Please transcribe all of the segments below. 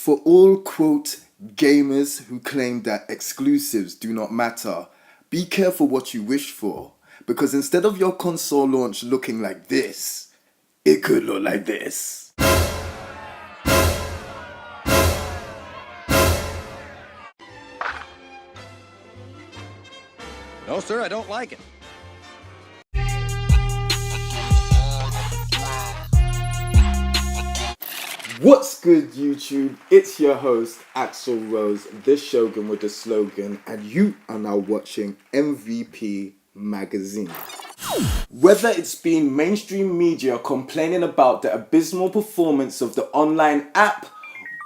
For all, quote, gamers who claim that exclusives do not matter, be careful what you wish for, because instead of your console launch looking like this, it could look like this. No, sir, I don't like it. What's good, YouTube? It's your host, Axel Rose, the Shogun with the slogan, and you are now watching MVP Magazine. Whether it's been mainstream media complaining about the abysmal performance of the online app,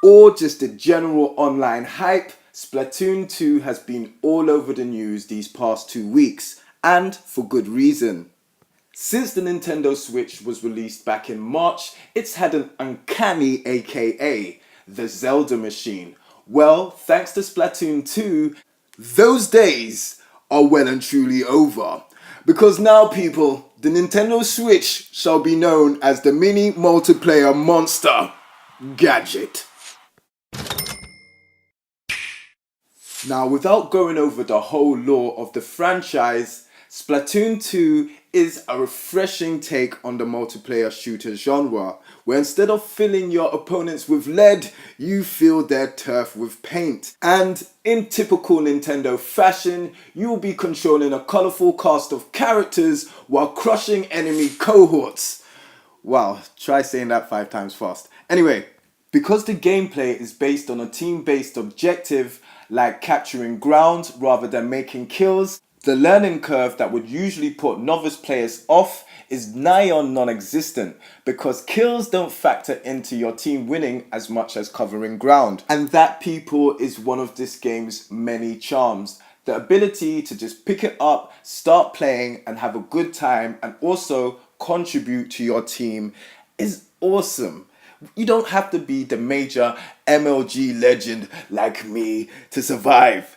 or just the general online hype, Splatoon 2 has been all over the news these past 2 weeks, and for good reason. Since the Nintendo Switch was released back in March, it's had an uncanny AKA, the Zelda machine. Well, thanks to Splatoon 2, those days are well and truly over. Because now, people, the Nintendo Switch shall be known as the mini multiplayer monster gadget. Now, without going over the whole lore of the franchise, Splatoon 2 is a refreshing take on the multiplayer shooter genre, where instead of filling your opponents with lead, you fill their turf with paint. And in typical Nintendo fashion, you will be controlling a colourful cast of characters while crushing enemy cohorts. Wow, try saying that 5 times fast. Anyway, because the gameplay is based on a team-based objective, like capturing ground rather than making kills, the learning curve that would usually put novice players off is nigh on non-existent, because kills don't factor into your team winning as much as covering ground. And that, people, is one of this game's many charms. The ability to just pick it up, start playing and have a good time, and also contribute to your team is awesome. You don't have to be the major MLG legend like me to survive.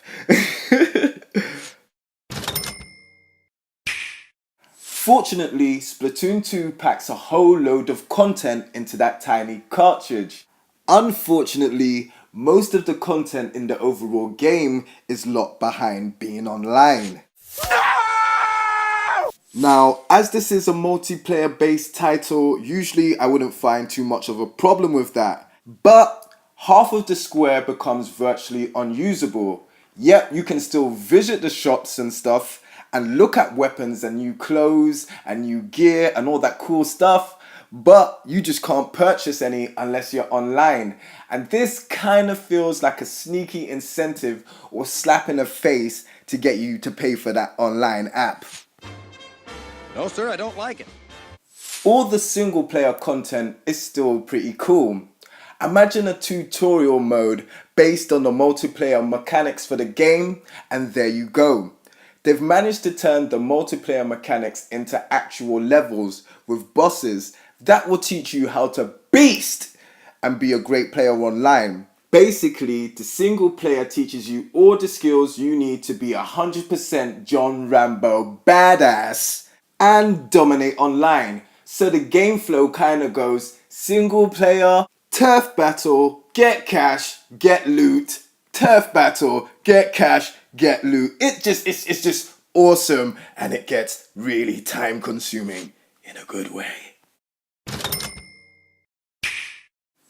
Fortunately, Splatoon 2 packs a whole load of content into that tiny cartridge. Unfortunately, most of the content in the overall game is locked behind being online. Now, as this is a multiplayer based title, usually I wouldn't find too much of a problem with that. But half of the square becomes virtually unusable. Yet you can still visit the shops and stuff and look at weapons and new clothes and new gear and all that cool stuff, but you just can't purchase any unless you're online. And this kind of feels like a sneaky incentive or slap in the face to get you to pay for that online app. No, sir, I don't like it. All the single player content is still pretty cool. Imagine a tutorial mode based on the multiplayer mechanics for the game, and there you go. They've managed to turn the multiplayer mechanics into actual levels with bosses that will teach you how to beast and be a great player online. Basically, the single player teaches you all the skills you need to be 100% John Rambo badass and dominate online. So the game flow kind of goes single player, turf battle, get cash, get loot, turf battle, get cash, get loot. It's just awesome, and it gets really time consuming in a good way.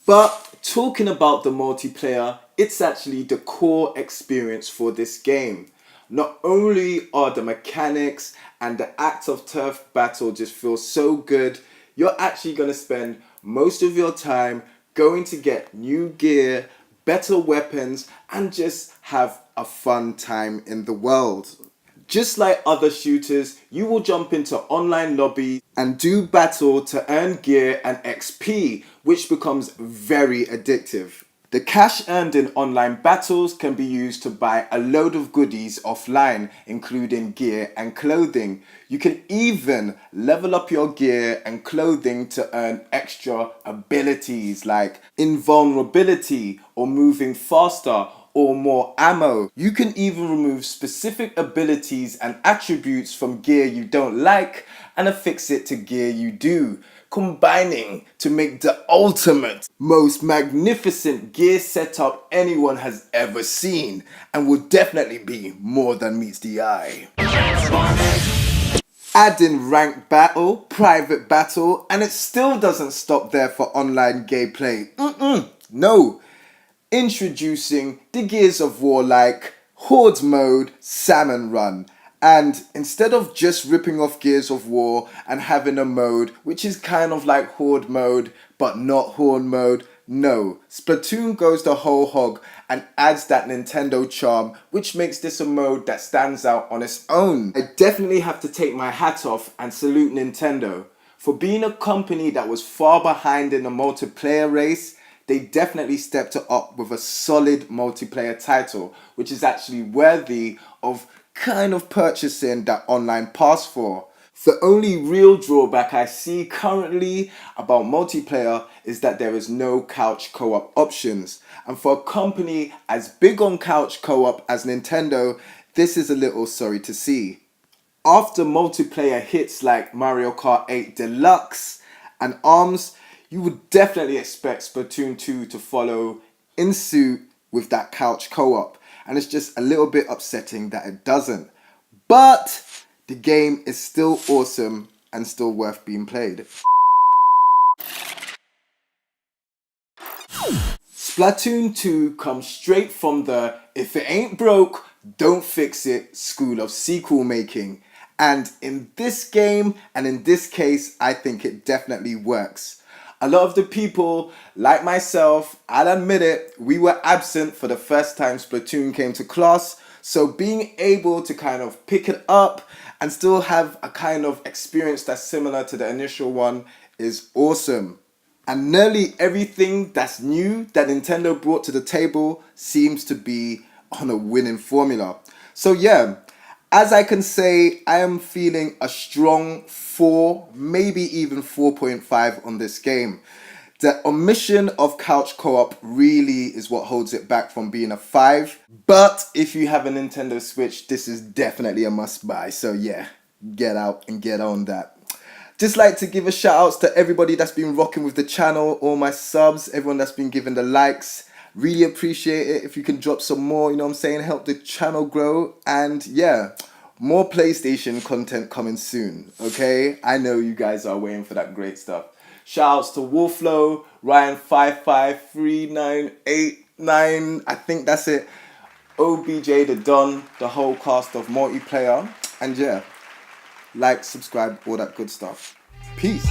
But talking about the multiplayer, it's actually the core experience for this game. Not only are the mechanics and the act of turf battle just feel so good, you're actually going to spend most of your time going to get new gear, better weapons, and just have a fun time in the world. Just like other shooters, you will jump into online lobbies and do battle to earn gear and XP, which becomes very addictive. The cash earned in online battles can be used to buy a load of goodies offline, including gear and clothing. You can even level up your gear and clothing to earn extra abilities like invulnerability or moving faster or more ammo. You can even remove specific abilities and attributes from gear you don't like and affix it to gear you do, combining to make the ultimate, most magnificent gear setup anyone has ever seen, and will definitely be more than meets the eye. Add in ranked battle, private battle, and it still doesn't stop there for online gameplay. No. Introducing the Gears of War like Horde mode, Salmon Run. And instead of just ripping off Gears of War and having a mode which is kind of like Horde mode but not Horde mode, no. Splatoon goes the whole hog and adds that Nintendo charm, which makes this a mode that stands out on its own. I definitely have to take my hat off and salute Nintendo. For being a company that was far behind in the multiplayer race, they definitely stepped it up with a solid multiplayer title, which is actually worthy of kind of purchasing that online pass for. The only real drawback I see currently about multiplayer is that there is no couch co-op options. And for a company as big on couch co-op as Nintendo, this is a little sorry to see. After multiplayer hits like Mario Kart 8 Deluxe and ARMS, you would definitely expect Splatoon 2 to follow in suit with that couch co-op. And it's just a little bit upsetting that it doesn't. But the game is still awesome and still worth being played. Splatoon 2 comes straight from the if it ain't broke, don't fix it school of sequel making. And in this game and in this case, I think it definitely works. A lot of the people, like myself, I'll admit it, we were absent for the first time Splatoon came to class. So being able to kind of pick it up and still have a kind of experience that's similar to the initial one is awesome. And nearly everything that's new that Nintendo brought to the table seems to be on a winning formula. So yeah, as I can say, I am feeling a strong 4, maybe even 4.5 on this game. The omission of couch co-op really is what holds it back from being a 5. But if you have a Nintendo Switch, this is definitely a must buy. So yeah, get out and get on that. Just like to give a shout outs to everybody that's been rocking with the channel, all my subs, everyone that's been giving the likes. Really appreciate it if you can drop some more, you know what I'm saying, help the channel grow. And yeah, more PlayStation content coming soon, okay? I know you guys are waiting for that great stuff. Shout outs to Wolflow, Ryan5539889, I think that's it. OBJ the Don, the whole cast of multiplayer. And yeah, like, subscribe, all that good stuff. Peace.